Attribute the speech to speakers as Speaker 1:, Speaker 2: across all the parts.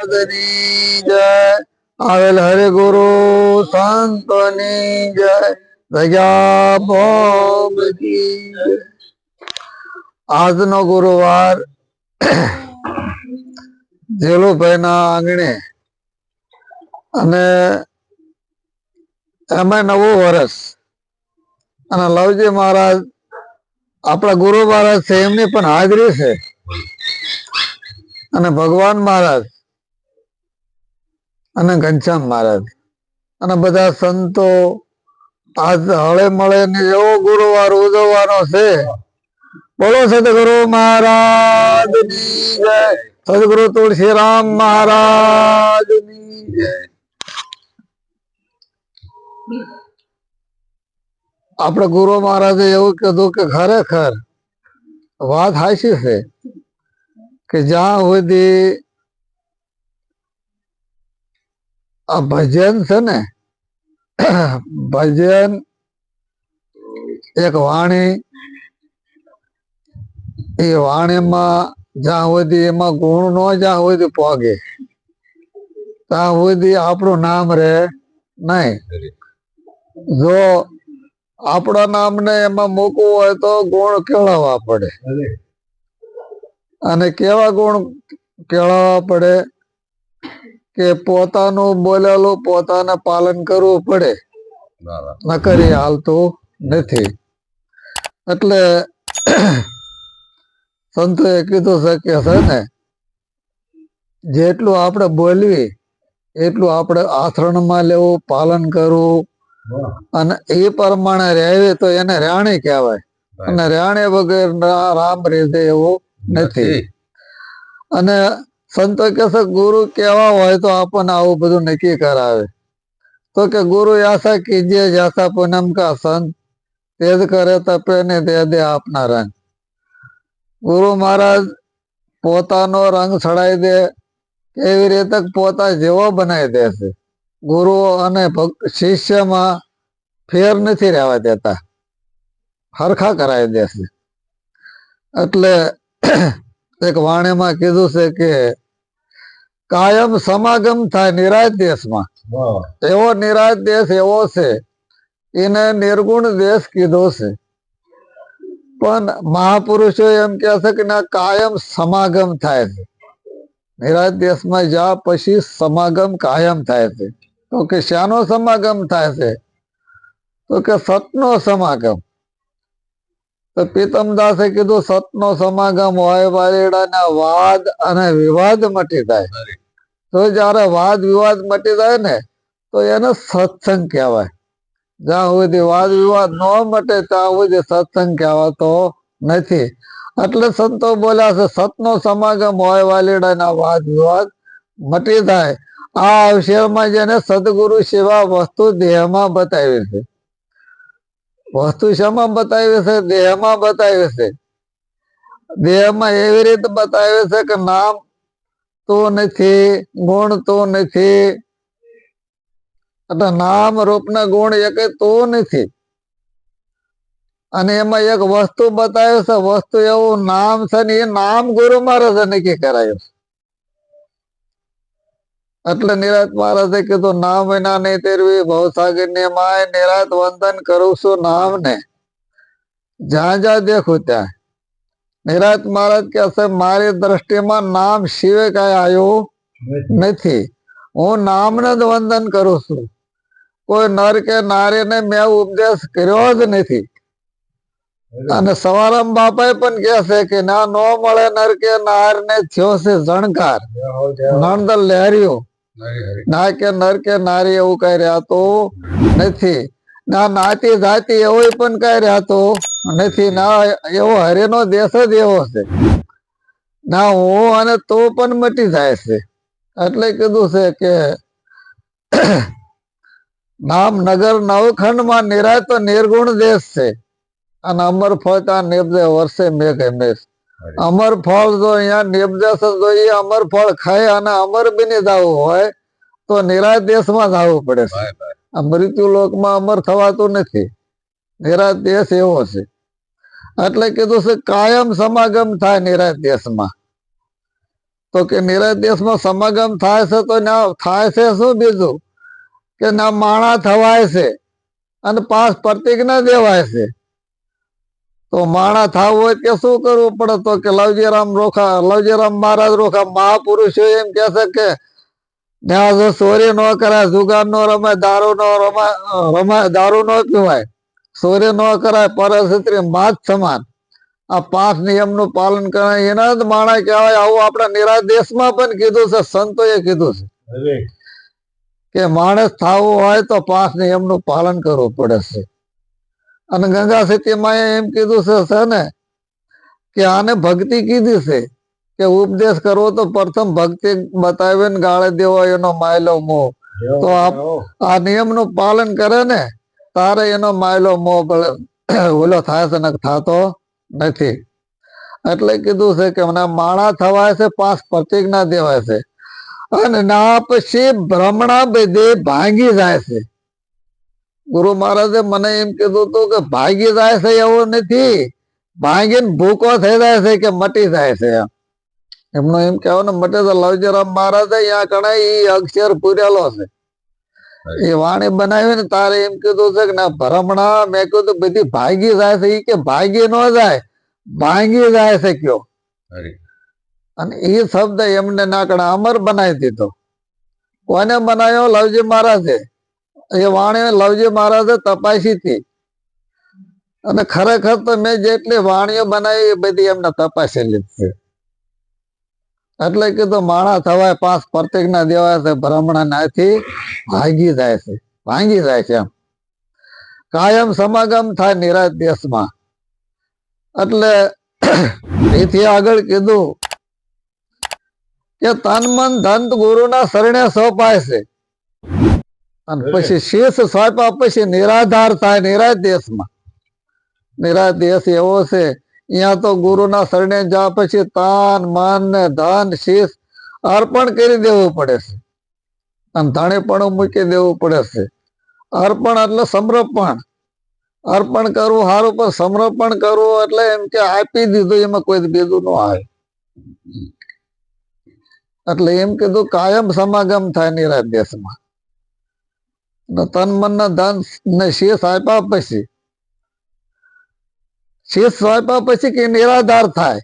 Speaker 1: મહારાજની જય. આવેલ હરે ગુરુ સંતોની જય. ભગ્યા ભોગની જય. આજનો ગુરુવાર જેલુભાઈના આંગણે અને એમાં નવું વર્ષ અને લવજી મહારાજ આપણા ગુરુ મહારાજ છે એમની પણ હાજરી છે અને ભગવાન મહારાજ અને ઘનશ્યામ મહારાજ અને બધા સંતો આજ હળે મળે ને એવો ગુરુવાર ઉજવવાનો છે. બોલો સદગુરુ મહારાજની જય. સદગુરુ તુલસીરામ મહારાજની જય. આપણે ગુરુ મહારાજે એવું કીધું કે ખરેખર વાત હાચી છે કે જ્યાં સુધી આ ભજન છે ને, ભજન એક વાણી, એ વાણીમાં જ્યાં સુધી એમાં ગુણ નો જ્યાં સુધી પોગે ત્યાં સુધી આપણું નામ રહે નહીં. જો આપણા નામને એમાં મૂકવું હોય તો ગુણ કેળવવા પડે. અને કેવા ગુણ કેળવવા પડે કે પોતાનું બોલેલું પોતાને પાલન કરવું પડે, નકરી હાલતું નથી. એટલે સંતોએ કીધું છે કે છે ને જેટલું આપણે બોલવી એટલું આપણે આચરણમાં લેવું, પાલન કરવું અને એ પ્રમાણે રહેવી તો એને રાણી કહેવાય. અને રાણી વગર રામ રીધે એવું નથી. અને સંતો કે છે ગુરુ કેવા હોય તો આપણને આવું બધું નક્કી કરાવે. તો કે ગુરુ આશા કીજીએ જૈસા પૂનમ કા સંત, તેજ કરે તપે ને દે દે આપના રંગ. ગુરુ મહારાજ પોતાનો રંગ ચડાવી દે એવી રીતે પોતા જેવો બનાવી દેશે. ગુરુ અને શિષ્યમાં ફેર નથી રહેવા દેતા, હરખા કરાવી દેશે. એટલે એક વાણીમાં કીધું છે કે કાયમ સમાગમ થાય નિરાજ દેશમાં. એવો નિરાજ દેશ એવો છે, એને નિર્ગુણ દેશ કીધો છે. પણ મહાપુરુષો એમ કે છે કે ના કાયમ સમાગમ થાય છે. નિરાજ દેશમાં જ્યાં પછી સમાગમ કાયમ થાય છે. તો કે શાનો સમાગમ થાય છે? તો કે સતનો સમાગમ. તો પીતમદાસે કીધું સતનો સમાગમ હોય વાલીડાના વાદ અને વિવાદ મટી જાય. તો જયારે વાદ વિવાદ મટી જાય ને તો એને સત્સંગ કહેવાય. જ્યાં સુધી વાદ વિવાદ ન મટે ત્યાં સુધી સત્સંગ કહેવાતો નથી. એટલે સંતો બોલ્યા છે સતનો સમાગમ હોય વાલીડાના વાદ વિવાદ મટી જાય. આ અવસરમાં જેને સદગુરુ સેવા વસ્તુ દેહમાં બતાવી છે. વસ્તુ શેમાં બતાવી છે? દેહમાં બતાવી છે. દેહમાં એવી રીતે બતાવે છે કે નામ તો નથી, ગુણ તો નથી, નામ રૂપ ના ગુણ એક તો નથી. અને એમાં એક વસ્તુ બતાવે છે. વસ્તુ એવું નામ છે ને એ નામ ગુરુ મહારાજે નક્કી કરાયું છે. એટલે નિરાત મહારાજે કીધું નામ વિના નહીં તેરવી ભવસાગર ને માય નિરાત વંદન કરું છું નામ ને જ્યાં જ્યાં દેખું ત્યાં. નિરાત મહારાજ કે છે મારી દ્રષ્ટિમાં નામ સિવાય કઈ આવ્યું નથી. હું નામને જ વંદન કરું છું. કોઈ નર કે નારીને મેં ઉપદેશ કર્યો જ નથી. અને સવારામ બાપાએ પણ કે છે કે ના નો મળે નર કે નાર ને થયો છે જણકાર નણદલ લહેર્યો ના કે નર કે નારી એવું કઈ રહેતું નથી. ના નાતી જાતિ એવું પણ કઈ રહેતું નથી. ના એવો હરિનો દેશ જ એવો છે. ના હું અને તો પણ મટી જાય છે. એટલે કીધું છે કે નામ નગર નવખંડમાં નિરાય તો નિર્ગુણ દેશ છે. અને અમર ફળ ત્યાં નિપજે વર્ષે મેઘ મેઘ. અમર ફળ જો અહીંયા નિપજે જોઈએ અમર ફળ ખાય અને અમર બની જવું હોય તો નિરાજ દેશમાં જ આવવું પડે છે. આ મૃત્યુ લોકમાં અમર થવાતું નથી. નિરાજ દેશ એવો છે. એટલે કીધું છે કાયમ સમાગમ થાય નિરાજ દેશમાં. તો કે નિરાત દેશમાં સમાગમ થાય છે તો ના થાય છે શું બીજું કે ના માણા થવાય છે અને 5 પ્રતિજ્ઞા દેવાય છે. તો માણા થવું હોય કે શું કરવું પડે તો કે લવજીરામ મહારાજ રોખા મહાપુરુષો એમ કે છે કે ત્યાં જો ચોરી ન કરાય, જુગાર નો રમાય, દારૂ નો પીવાય, ચોરી ન કરાય, પરસ્ત્રી માત સમાન, આ 5 નિયમનું પાલન કરે એના જ માણા કહેવાય. આવું આપણા નિરાત દેશમાં પણ કીધું છે, સંતોએ કીધું છે કે માણસ થવું હોય તો 5 નિયમનું પાલન કરવું પડે છે. અને ગંગા સતીમાં એમ કીધું છે ને કે આને ભક્તિ કીધી છે કે ઉપદેશ કરવો તો પ્રથમ ભક્તિ બતાવીને ગાળે દેવો એનો માયલો મોહ. તો આ નિયમનું પાલન કરે ને તારે એનો માયલો મોહ ઓલો થાય છે ને થતો નથી. એટલે કીધું છે કે મને માણા થવાય છે, 5 પ્રતિજ્ઞા દેવાય છે અને ના પછી ભ્રમણા બધે ભાંગી જાય છે. ગુરુ મહારાજે મને એમ કીધું હતું કે ભાગી જાય છે એવું નથી, ભાંગીને ભૂકો થઈ જાય છે કે મટી જાય છે. એમનો એમ કહેવાનું મટે તો લવજીરામ મહારાજે અહીંયા કણે ઈ અક્ષર પૂરેલો છે. એ વાણી બનાવી ને તારે એમ કીધું છે કે ના ભ્રમણા મેં કીધું બધી ભાગી જાય છે. ઈ કે ભાગી ન જાય, ભાંગી જાય છે કયો. અને એ શબ્દ એમને નાકડા અમર બનાવી દીધો. કોને બનાવ્યો? લવજી મહારાજે. એ વાણી લવજી મહારાજે તપાસી હતી અને ખરેખર તો મેં જેટલી વાણીઓ બનાવી એ બધી એમને તપાસેલી છે. એટલે કીધું માણા થવાય, 5 પ્રતિજ્ઞા દેવાય છે, ભ્રમણા નાથી ભાગી જાય છે, ભાંગી જાય છે. એમ કાયમ સમાગમ થાય નિરાત દેશમાં. એટલે એથી આગળ કીધું કે તન મન ધન ગુરુના શરણે સોંપાય છે અને પછી શીશ સોંપ્યા પછી નિરાધાર થાય નિરાત દેશમાં. નિરાત દેશ એવો છે અહીંયા તો ગુરુના શરણે જા પછી તન મન ને ધન શીશ અર્પણ કરી દેવું પડે છે અને ધણીપણું મૂકી દેવું પડે છે. અર્પણ એટલે સમર્પણ. અર્પણ કરવું સારું પણ સમર્પણ કરવું એટલે એમ કે આપી દીધું, એમાં કોઈ બીજું ન આવે. એટલે એમ કીધું કાયમ સમાગમ થાય નિરાત દેશમાં. તન મન ના ધન ને શીશ આપ્યા પછી, શીશ આપ્યા પછી કે નિરાધાર થાય.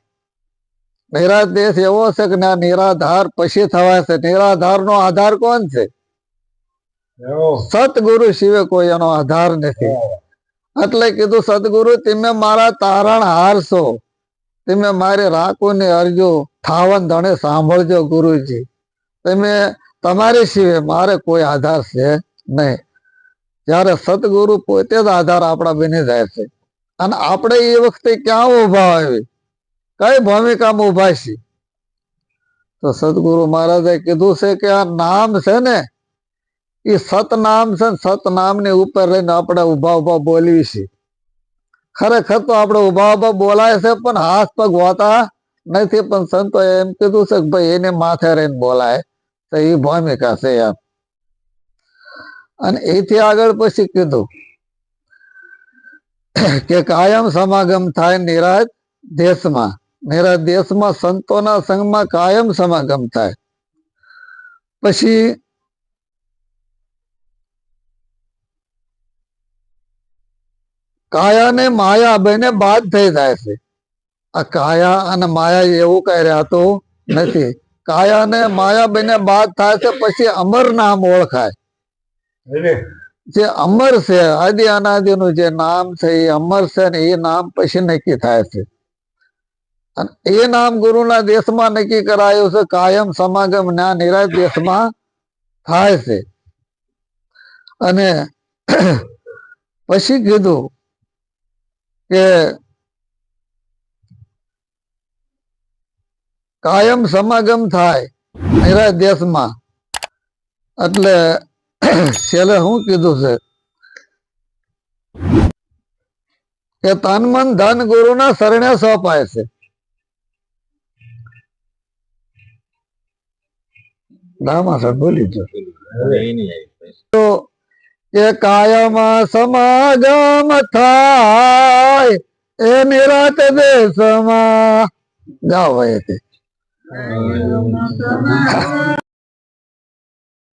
Speaker 1: નિરાત દેશ એવો છે કે નિરાધાર પછી થવાય છે. નિરાધાર નો આધાર કોણ છે? સતગુરુ સિવાય કોઈ એનો આધાર નથી. એટલે કીધું સદગુરુ તમે મારા તારણ હાર છો, તમે મારી રાખો ને અરજો, થાવન ધણે સાંભળજો ગુરુજી. તમે તમારી સિવાય મારે કોઈ આધાર છે નહીં. જ્યારે સતગુરુ પોતે જ આધાર આપણા બની જાય છે. અને આપણે એ વખતે ક્યાં ઉભા આવી, કઈ ભૂમિકામાં ઉભા છીએ? તો સદગુરુ મહારાજે કીધું છે કે આ નામ છે ને એ સતનામ છે. સતનામની ઉપર રહીને આપણે ઉભા ઉભા બોલવી છીએ. ખરેખર તો આપણે ઉભા ઉભા બોલાય છે પણ હાથ પગ હોતા નથી. પણ સંતો એમ કીધું છે કે ભાઈ એને માથે રહીને બોલાય તો એ ભૂમિકા છે એમ. અને એથી આગળ પછી કીધું કે કાયમ સમાગમ થાય નિરાત દેશમાં. નિરાત દેશમાં સંતોના સંગમાં કાયમ સમાગમ થાય. પછી કાયા ને માયા બંને બાદ થઈ જાય છે. આ કાયા અને માયા એવું કઈ રહેતું નથી. કાયા ને માયા બંને બાદ થાય છે. પછી અમર નામ ઓળખાય. જે અમર છે, આદિ અનાદિ નું જે નામ છે એ અમર છે ને એ નામ પછી નક્કી થાય છે. અને એ નામ ગુરુના દેશમાં નક્કી કરાયું છે. કાયમ સમાગમ ના નિરાત દેશમાં થાય છે. અને પછી કીધું કે કાયમ સમાગમ થાય નિરાત દેશમાં. એટલે છેલ્લે શું કીધું છે કે તન મન ધન ગુરુના શરણે સોંપાય છે. બોલી તો કે કાયમ સમાગમ થાય એ નિરાત દેશમાં. જાઓ ભાઈ.
Speaker 2: હમ.